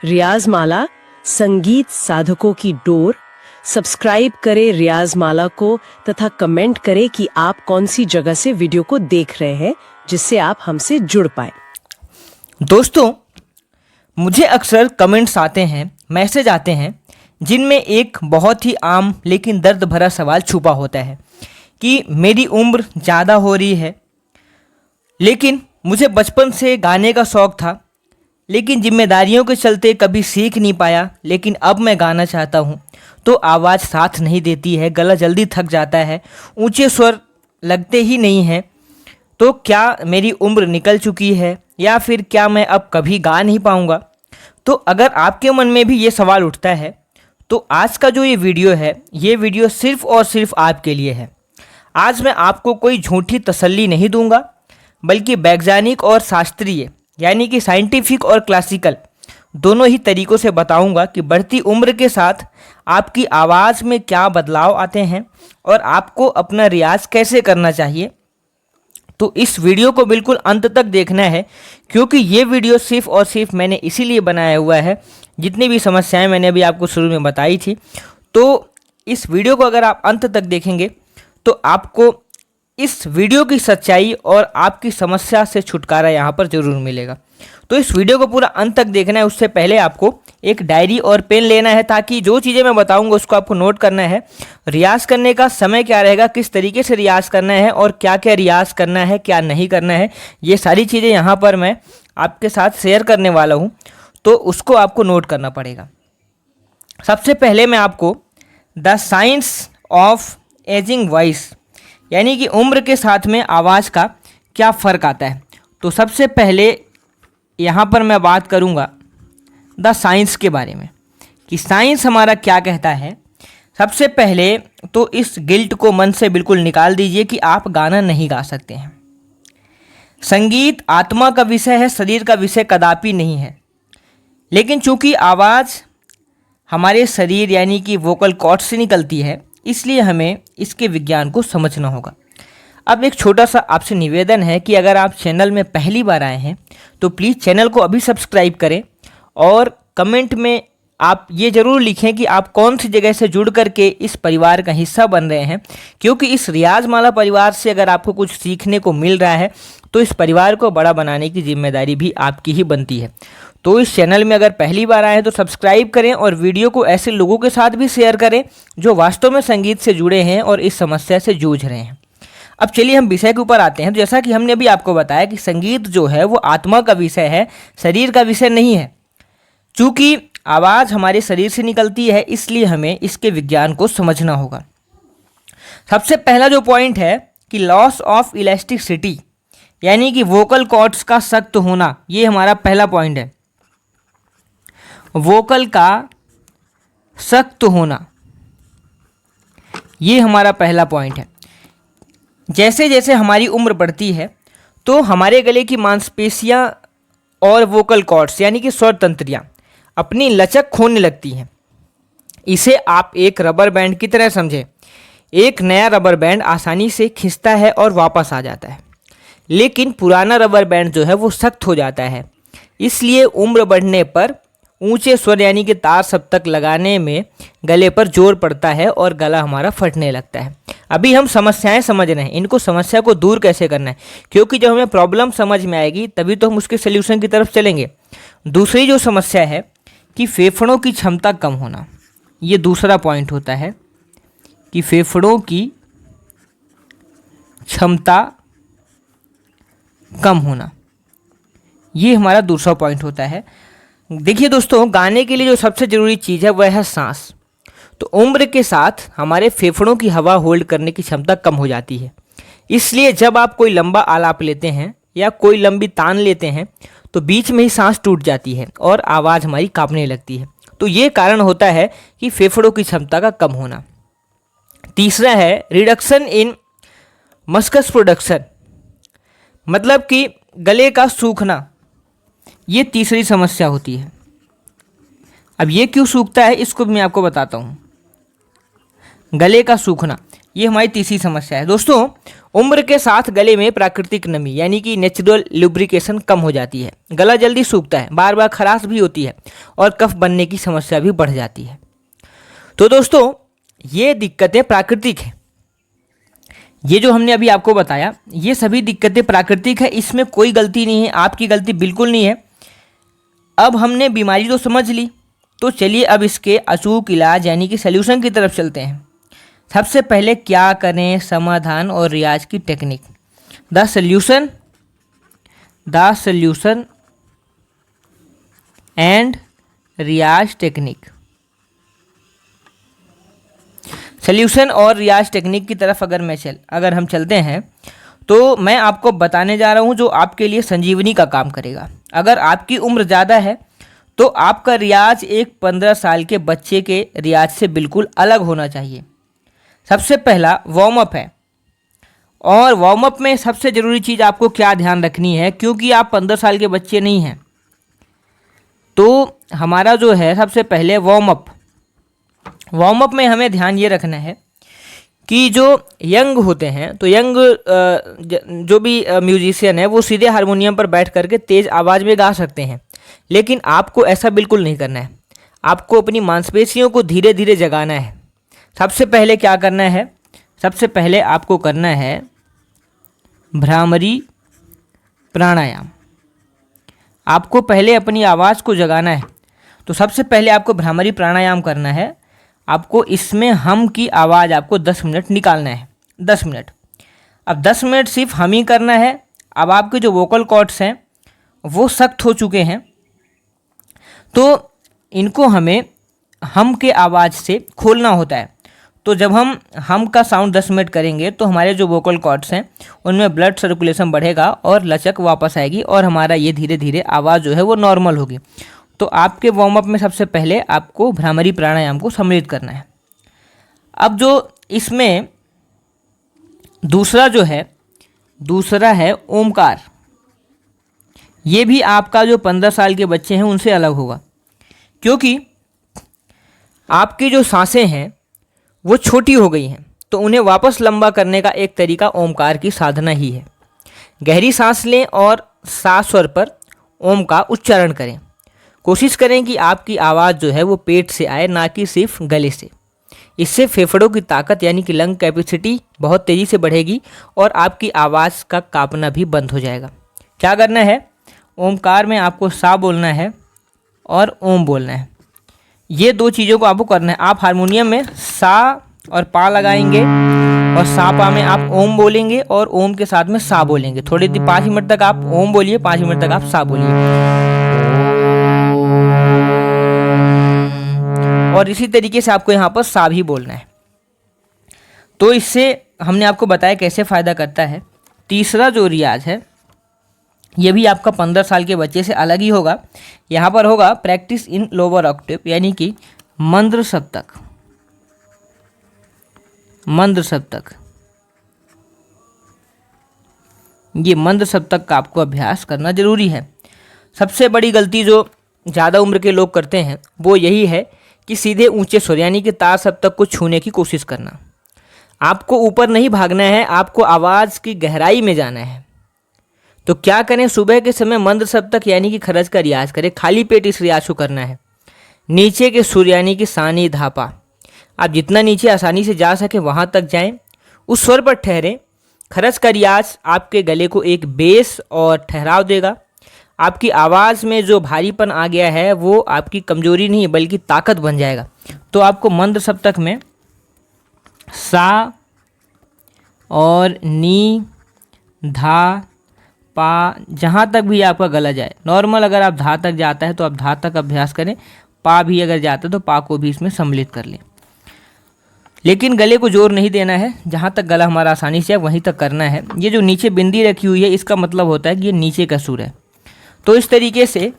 रियाज माला संगीत साधकों की डोर। सब्सक्राइब करें रियाज माला को तथा कमेंट करें कि आप कौन सी जगह से वीडियो को देख रहे हैं, जिससे आप हमसे जुड़ पाए। दोस्तों, मुझे अक्सर कमेंट्स आते हैं, मैसेज आते हैं, जिनमें एक बहुत ही आम लेकिन दर्द भरा सवाल छुपा होता है कि मेरी उम्र ज़्यादा हो रही है, लेकिन मुझे बचपन से गाने का शौक़ था, लेकिन जिम्मेदारियों के चलते कभी सीख नहीं पाया। लेकिन अब मैं गाना चाहता हूँ तो आवाज़ साथ नहीं देती है, गला जल्दी थक जाता है, ऊंचे स्वर लगते ही नहीं हैं। तो क्या मेरी उम्र निकल चुकी है या फिर क्या मैं अब कभी गा नहीं पाऊँगा? तो अगर आपके मन में भी ये सवाल उठता है तो आज का जो ये वीडियो है, ये वीडियो सिर्फ़ और सिर्फ आपके लिए है। आज मैं आपको कोई झूठी तसल्ली नहीं दूंगा, बल्कि वैज्ञानिक और शास्त्रीय यानी कि साइंटिफिक और क्लासिकल दोनों ही तरीक़ों से बताऊंगा कि बढ़ती उम्र के साथ आपकी आवाज़ में क्या बदलाव आते हैं और आपको अपना रियाज कैसे करना चाहिए। तो इस वीडियो को बिल्कुल अंत तक देखना है, क्योंकि ये वीडियो सिर्फ और सिर्फ मैंने इसीलिए बनाया हुआ है, जितनी भी समस्याएं मैंने अभी आपको शुरू में बताई थी, तो इस वीडियो को अगर आप अंत तक देखेंगे तो आपको इस वीडियो की सच्चाई और आपकी समस्या से छुटकारा यहाँ पर ज़रूर मिलेगा। तो इस वीडियो को पूरा अंत तक देखना है। उससे पहले आपको एक डायरी और पेन लेना है, ताकि जो चीज़ें मैं बताऊंगा उसको आपको नोट करना है। रियाज़ करने का समय क्या रहेगा, किस तरीके से रियाज़ करना है और क्या क्या रियाज़ करना है, क्या नहीं करना है, ये सारी चीज़ें यहाँ पर मैं आपके साथ शेयर करने वाला हूँ, तो उसको आपको नोट करना पड़ेगा। सबसे पहले मैं आपको the science of ageing voice यानी कि उम्र के साथ में आवाज़ का क्या फ़र्क आता है, तो सबसे पहले यहाँ पर मैं बात करूँगा द साइंस के बारे में कि साइंस हमारा क्या कहता है। सबसे पहले तो इस गिल्ट को मन से बिल्कुल निकाल दीजिए कि आप गाना नहीं गा सकते हैं। संगीत आत्मा का विषय है, शरीर का विषय कदापि नहीं है। लेकिन चूंकि आवाज़ हमारे शरीर यानी कि वोकल कॉर्ड से निकलती है, इसलिए हमें इसके विज्ञान को समझना होगा। अब एक छोटा सा आपसे निवेदन है कि अगर आप चैनल में पहली बार आए हैं तो प्लीज़ चैनल को अभी सब्सक्राइब करें और कमेंट में आप ये ज़रूर लिखें कि आप कौन सी जगह से जुड़ करके इस परिवार का हिस्सा बन रहे हैं, क्योंकि इस रियाज माला परिवार से अगर आपको कुछ सीखने को मिल रहा है तो इस परिवार को बड़ा बनाने की जिम्मेदारी भी आपकी ही बनती है। तो इस चैनल में अगर पहली बार आए हैं तो सब्सक्राइब करें और वीडियो को ऐसे लोगों के साथ भी शेयर करें जो वास्तव में संगीत से जुड़े हैं और इस समस्या से जूझ रहे हैं। अब चलिए हम विषय के ऊपर आते हैं। तो जैसा कि हमने अभी आपको बताया कि संगीत जो है वो आत्मा का विषय है, शरीर का विषय नहीं है। चूँकि आवाज़ हमारे शरीर से निकलती है, इसलिए हमें इसके विज्ञान को समझना होगा। सबसे पहला जो पॉइंट है कि लॉस ऑफ इलास्टिसिटी यानी कि वोकल कॉर्ड्स का सख्त होना, ये हमारा पहला पॉइंट है। वोकल का सख्त होना, ये हमारा पहला पॉइंट है। जैसे जैसे हमारी उम्र बढ़ती है तो हमारे गले की मांसपेशियां और वोकल कॉर्ड्स यानी कि स्वर तंत्रियां अपनी लचक खोने लगती हैं। इसे आप एक रबर बैंड की तरह समझें। एक नया रबर बैंड आसानी से खिंचता है और वापस आ जाता है, लेकिन पुराना रबर बैंड जो है वो सख्त हो जाता है। इसलिए उम्र बढ़ने पर ऊंचे स्वर यानी कि तार सप्तक लगाने में गले पर जोर पड़ता है और गला हमारा फटने लगता है। अभी हम समस्याएं समझ रहे हैं, इनको समस्या को दूर कैसे करना है, क्योंकि जब हमें प्रॉब्लम समझ में आएगी तभी तो हम उसके सल्यूशन की तरफ चलेंगे। दूसरी जो समस्या है कि फेफड़ों की क्षमता कम होना, ये दूसरा पॉइंट होता है कि फेफड़ों की क्षमता कम होना, ये हमारा दूसरा पॉइंट होता है। देखिए दोस्तों, गाने के लिए जो सबसे ज़रूरी चीज़ है वह है सांस। तो उम्र के साथ हमारे फेफड़ों की हवा होल्ड करने की क्षमता कम हो जाती है। इसलिए जब आप कोई लंबा आलाप लेते हैं या कोई लंबी तान लेते हैं तो बीच में ही सांस टूट जाती है और आवाज़ हमारी कांपने लगती है। तो ये कारण होता है कि फेफड़ों की क्षमता का कम होना। तीसरा है रिडक्शन इन मस्कस प्रोडक्शन, मतलब कि गले का सूखना, ये तीसरी समस्या होती है। अब ये क्यों सूखता है इसको भी मैं आपको बताता हूँ। गले का सूखना, ये हमारी तीसरी समस्या है। दोस्तों, उम्र के साथ गले में प्राकृतिक नमी यानी कि नेचुरल लुब्रिकेशन कम हो जाती है, गला जल्दी सूखता है, बार बार खराश भी होती है और कफ बनने की समस्या भी बढ़ जाती है। तो दोस्तों, ये दिक्कतें प्राकृतिक हैं। ये जो हमने अभी आपको बताया, ये सभी दिक्कतें प्राकृतिक है, इसमें कोई गलती नहीं है, आपकी गलती बिल्कुल नहीं है। अब हमने बीमारी तो समझ ली, तो चलिए अब इसके अचूक इलाज यानी कि सल्यूशन की तरफ चलते हैं। सबसे पहले क्या करें, समाधान और रियाज की technique. The solution and riyaz technique. Solution और रियाज टेक्निक की तरफ अगर हम चलते हैं तो मैं आपको बताने जा रहा हूं जो आपके लिए संजीवनी का काम करेगा। अगर आपकी उम्र ज़्यादा है तो आपका रियाज एक 15 साल के बच्चे के रियाज से बिल्कुल अलग होना चाहिए। सबसे पहला वार्म अप है, और वार्म अप में सबसे ज़रूरी चीज़ आपको क्या ध्यान रखनी है, क्योंकि आप 15 साल के बच्चे नहीं हैं, तो हमारा जो है सबसे पहले वार्म अप में हमें ध्यान ये रखना है कि जो यंग होते हैं, तो यंग जो भी म्यूजिशियन है वो सीधे हारमोनियम पर बैठ करके तेज़ आवाज़ में गा सकते हैं, लेकिन आपको ऐसा बिल्कुल नहीं करना है। आपको अपनी मांसपेशियों को धीरे धीरे जगाना है। सबसे पहले क्या करना है, सबसे पहले आपको करना है भ्रामरी प्राणायाम। आपको पहले अपनी आवाज़ को जगाना है, तो सबसे पहले आपको भ्रामरी प्राणायाम करना है। आपको इसमें हम की आवाज़ आपको 10 मिनट निकालना है, 10 मिनट। अब 10 मिनट सिर्फ हम ही करना है। अब आपके जो वोकल कॉर्ड्स हैं वो सख्त हो चुके हैं, तो इनको हमें हम के आवाज़ से खोलना होता है। तो जब हम का साउंड 10 मिनट करेंगे तो हमारे जो वोकल कॉर्ड्स हैं उनमें ब्लड सर्कुलेशन बढ़ेगा और लचक वापस आएगी और हमारा ये धीरे धीरे आवाज़ जो है वो नॉर्मल होगी। तो आपके वार्म अप में सबसे पहले आपको भ्रामरी प्राणायाम को सम्मिलित करना है। अब जो इसमें दूसरा है ओमकार। ये भी आपका जो 15 साल के बच्चे हैं उनसे अलग होगा, क्योंकि आपकी जो सांसें हैं वो छोटी हो गई हैं, तो उन्हें वापस लंबा करने का एक तरीका ओमकार की साधना ही है। गहरी सांस लें और सात स्वर पर ओम का उच्चारण करें। कोशिश करें कि आपकी आवाज़ जो है वो पेट से आए, ना कि सिर्फ गले से। इससे फेफड़ों की ताकत यानी कि लंग कैपेसिटी बहुत तेज़ी से बढ़ेगी और आपकी आवाज़ का कांपना भी बंद हो जाएगा। क्या करना है, ओमकार में आपको सा बोलना है और ओम बोलना है। ये दो चीज़ों को आपको करना है। आप हारमोनियम में सा और पा लगाएंगे और सा पा में आप ओम बोलेंगे और ओम के साथ में सा बोलेंगे। थोड़ी देर 5 मिनट तक आप ओम बोलिए, 5 मिनट तक आप सा बोलिए, और इसी तरीके से आपको यहाँ पर सा भी बोलना है। तो इससे हमने आपको बताया कैसे फ़ायदा करता है। तीसरा जो रियाज है ये भी आपका 15 साल के बच्चे से अलग ही होगा। यहाँ पर होगा प्रैक्टिस इन लोअर ऑक्टेव यानी कि मंद्र सप्तक। ये मंद्र सप्तक का आपको अभ्यास करना जरूरी है। सबसे बड़ी गलती जो ज़्यादा उम्र के लोग करते हैं वो यही है कि सीधे ऊंचे स्वर यानी कि तार सप्तक को छूने की कोशिश करना। आपको ऊपर नहीं भागना है, आपको आवाज़ की गहराई में जाना है। तो क्या करें, सुबह के समय मंद्र सप्तक यानी कि खरज का रियाज करें। खाली पेट इस रियाज को करना है। नीचे के सुर यानी कि सानी धापा, आप जितना नीचे आसानी से जा सके वहाँ तक जाएं, उस स्वर पर ठहरें। खरज का रियाज आपके गले को एक बेस और ठहराव देगा। आपकी आवाज़ में जो भारीपन आ गया है वो आपकी कमजोरी नहीं बल्कि ताकत बन जाएगा। तो आपको मंद्र सप्तक में सा और नी धा पा, जहाँ तक भी आपका गला जाए, नॉर्मल अगर आप धा तक जाता है तो आप धा तक अभ्यास करें, पा भी अगर जाता है तो पा को भी इसमें सम्मिलित कर लें। लेकिन गले को जोर नहीं देना है, जहाँ तक गला हमारा आसानी से वहीं तक करना है। ये जो नीचे बिंदी रखी हुई है इसका मतलब होता है कि ये नीचे का सुर है। तो इस तरीके से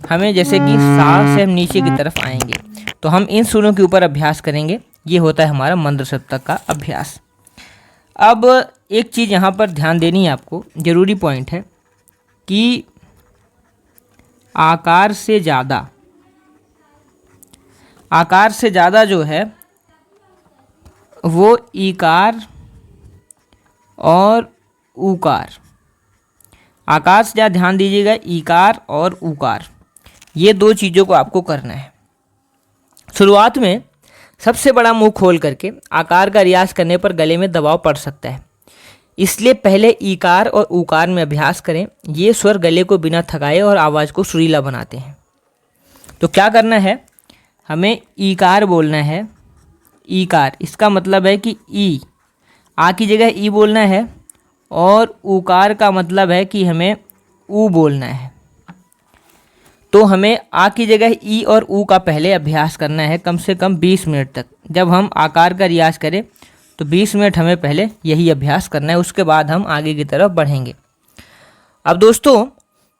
हमें जैसे कि सा से हम नीचे की तरफ आएंगे तो हम इन सुरों के ऊपर अभ्यास करेंगे। ये होता है हमारा मंद्र सप्तक का अभ्यास। अब एक चीज़ यहाँ पर ध्यान देनी है आपको, ज़रूरी पॉइंट है कि आकार से ज़्यादा जो है वो ईकार और ऊकार। आकार से ज़्यादा ध्यान दीजिएगा, ईकार और ऊकार, ये दो चीज़ों को आपको करना है। शुरुआत में सबसे बड़ा मुंह खोल करके आकार का रियाज करने पर गले में दबाव पड़ सकता है, इसलिए पहले ईकार और ऊकार में अभ्यास करें। ये स्वर गले को बिना थकाए और आवाज़ को सुरीला बनाते हैं। तो क्या करना है, हमें ईकार बोलना है। ईकार, इसका मतलब है कि ई, आ की जगह ई बोलना है, और ऊकार का मतलब है कि हमें ऊ बोलना है। तो हमें आ की जगह ई और ऊ का पहले अभ्यास करना है कम से कम 20 मिनट तक। जब हम आकार का रियाज करें तो 20 मिनट हमें पहले यही अभ्यास करना है, उसके बाद हम आगे की तरफ बढ़ेंगे। अब दोस्तों,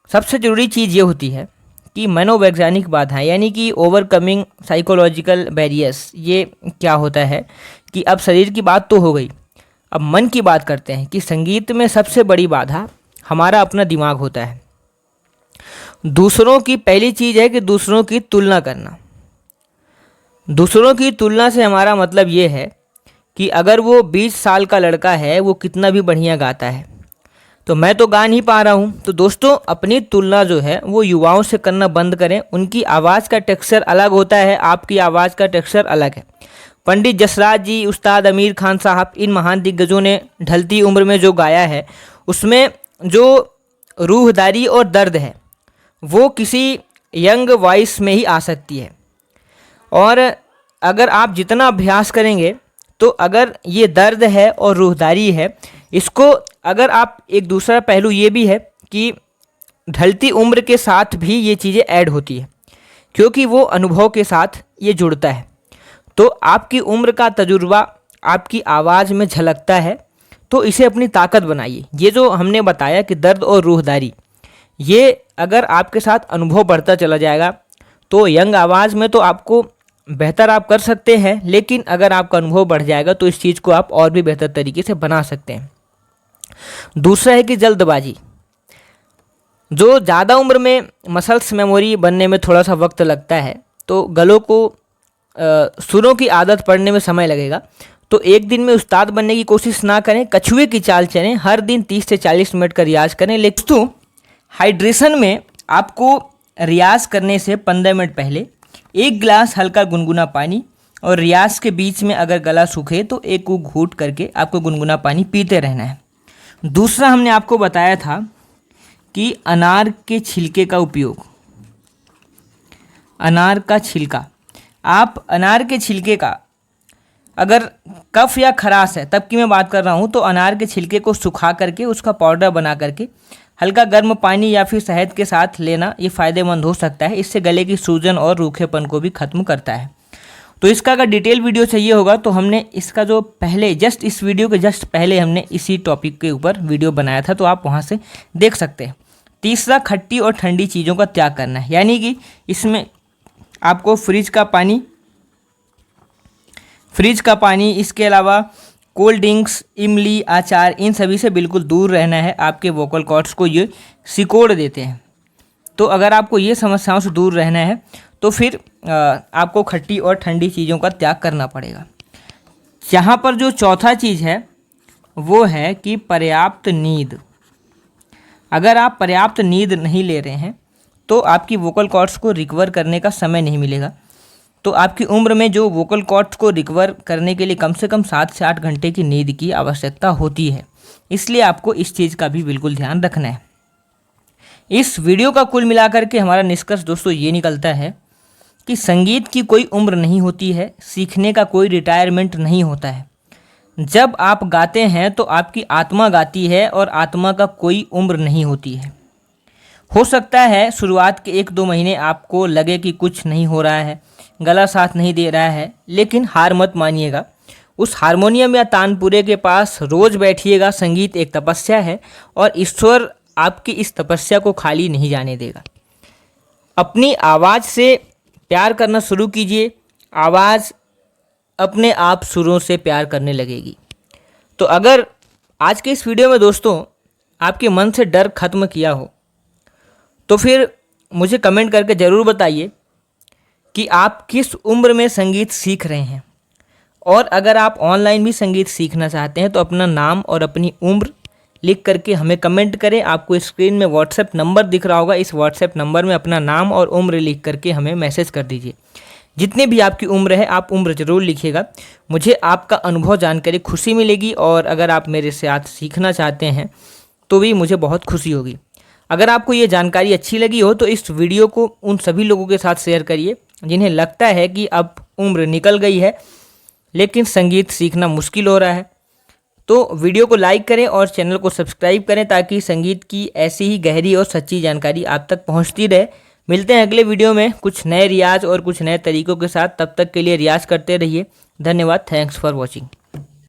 सबसे ज़रूरी चीज़ ये होती है कि मनोवैज्ञानिक बाधाएं, यानी कि ओवरकमिंग साइकोलॉजिकल बैरियर्स। ये क्या होता है कि अब शरीर की बात तो हो गई, अब मन की बात करते हैं कि संगीत में सबसे बड़ी बाधा हमारा अपना दिमाग होता है। दूसरों की, पहली चीज़ है कि दूसरों की तुलना करना। दूसरों की तुलना से हमारा मतलब ये है कि अगर वो 20 साल का लड़का है, वो कितना भी बढ़िया गाता है, तो मैं तो गा नहीं पा रहा हूँ। तो दोस्तों, अपनी तुलना जो है वो युवाओं से करना बंद करें। उनकी आवाज़ का टेक्सचर अलग होता है, आपकी आवाज़ का टेक्सचर अलग है। पंडित जसराज जी, उस्ताद आमिर खान साहब, इन महान दिग्गजों ने ढलती उम्र में जो गाया है, उसमें जो रूहदारी और दर्द है वो किसी यंग वॉइस में ही आ सकती है। और अगर आप जितना अभ्यास करेंगे, तो अगर ये दर्द है और रूहदारी है, इसको अगर आप, एक दूसरा पहलू ये भी है कि ढलती उम्र के साथ भी ये चीज़ें ऐड होती है, क्योंकि वो अनुभव के साथ ये जुड़ता है। तो आपकी उम्र का तजुर्बा आपकी आवाज़ में झलकता है, तो इसे अपनी ताकत बनाइए। ये जो हमने बताया कि दर्द और रूहदारी, ये अगर आपके साथ अनुभव बढ़ता चला जाएगा तो यंग आवाज़ में तो आपको बेहतर आप कर सकते हैं, लेकिन अगर आपका अनुभव बढ़ जाएगा तो इस चीज़ को आप और भी बेहतर तरीके से बना सकते हैं। दूसरा है कि जल्दबाजी। जो ज़्यादा उम्र में मसल्स मेमोरी बनने में थोड़ा सा वक्त लगता है, तो गलों को सुरों की आदत पड़ने में समय लगेगा। तो एक दिन में उस्ताद बनने की कोशिश ना करें, कछुए की चाल चलें। हर दिन 30 से 40 मिनट का रियाज करें। लेकिन दोस्तों, हाइड्रेशन में आपको रियाज करने से 15 मिनट पहले 1 गिलास हल्का गुनगुना पानी, और रियाज के बीच में अगर गला सूखे तो एक घूंट करके आपको गुनगुना पानी पीते रहना है। दूसरा, हमने आपको बताया था कि अनार के छिलके का उपयोग। अनार का छिलका, आप अनार के छिलके का, अगर कफ या खराश है, तब की मैं बात कर रहा हूँ, तो अनार के छिलके को सुखा करके उसका पाउडर बना करके हल्का गर्म पानी या फिर शहद के साथ लेना, ये फ़ायदेमंद हो सकता है। इससे गले की सूजन और रूखेपन को भी ख़त्म करता है। तो इसका अगर डिटेल वीडियो चाहिए होगा तो हमने इसका जो पहले, जस्ट इस वीडियो के जस्ट पहले हमने इसी टॉपिक के ऊपर वीडियो बनाया था, तो आप वहाँ से देख सकते हैं। तीसरा, खट्टी और ठंडी चीज़ों का त्याग करना है, यानी कि इसमें आपको फ्रिज का पानी, इसके अलावा कोल्ड ड्रिंक्स, इमली, अचार, इन सभी से बिल्कुल दूर रहना है। आपके वोकल कॉर्ड्स को ये सिकोड़ देते हैं। तो अगर आपको ये समस्याओं से दूर रहना है तो फिर आपको खट्टी और ठंडी चीज़ों का त्याग करना पड़ेगा। यहाँ पर जो चौथा चीज़ है वो है कि पर्याप्त नींद। अगर आप पर्याप्त नींद नहीं ले रहे हैं तो आपकी वोकल कॉर्ड्स को रिकवर करने का समय नहीं मिलेगा। तो आपकी उम्र में जो वोकल कॉर्ड्स को रिकवर करने के लिए कम से कम 7 से 8 घंटे की नींद की आवश्यकता होती है। इसलिए आपको इस चीज़ का भी बिल्कुल ध्यान रखना है। इस वीडियो का कुल मिलाकर के हमारा निष्कर्ष दोस्तों ये निकलता है कि संगीत की कोई उम्र नहीं होती है, सीखने का कोई रिटायरमेंट नहीं होता है। जब आप गाते हैं तो आपकी आत्मा गाती है, और आत्मा का कोई उम्र नहीं होती है। हो सकता है शुरुआत के 1-2 महीने आपको लगे कि कुछ नहीं हो रहा है, गला साथ नहीं दे रहा है, लेकिन हार मत मानिएगा। उस हारमोनियम या तानपुरे के पास रोज़ बैठिएगा। संगीत एक तपस्या है और ईश्वर आपकी इस तपस्या को खाली नहीं जाने देगा। अपनी आवाज़ से प्यार करना शुरू कीजिए, आवाज़ अपने आप सुरों से प्यार करने लगेगी। तो अगर आज के इस वीडियो में दोस्तों आपके मन से डर खत्म किया हो तो फिर मुझे कमेंट करके ज़रूर बताइए कि आप किस उम्र में संगीत सीख रहे हैं, और अगर आप ऑनलाइन भी संगीत सीखना चाहते हैं तो अपना नाम और अपनी उम्र लिख करके हमें कमेंट करें। आपको स्क्रीन में व्हाट्सएप नंबर दिख रहा होगा, इस व्हाट्सएप नंबर में अपना नाम और उम्र लिख करके हमें मैसेज कर दीजिए। जितने भी आपकी उम्र है आप उम्र ज़रूर लिखिएगा। मुझे आपका अनुभव जानकर खुशी मिलेगी और अगर आप मेरे साथ सीखना चाहते हैं तो भी मुझे बहुत खुशी होगी। अगर आपको ये जानकारी अच्छी लगी हो तो इस वीडियो को उन सभी लोगों के साथ शेयर करिए जिन्हें लगता है कि अब उम्र निकल गई है लेकिन संगीत सीखना मुश्किल हो रहा है। तो वीडियो को लाइक करें और चैनल को सब्सक्राइब करें ताकि संगीत की ऐसी ही गहरी और सच्ची जानकारी आप तक पहुंचती रहे। मिलते हैं अगले वीडियो में कुछ नए रियाज और कुछ नए तरीकों के साथ। तब तक के लिए रियाज करते रहिए। धन्यवाद। Thanks for watching.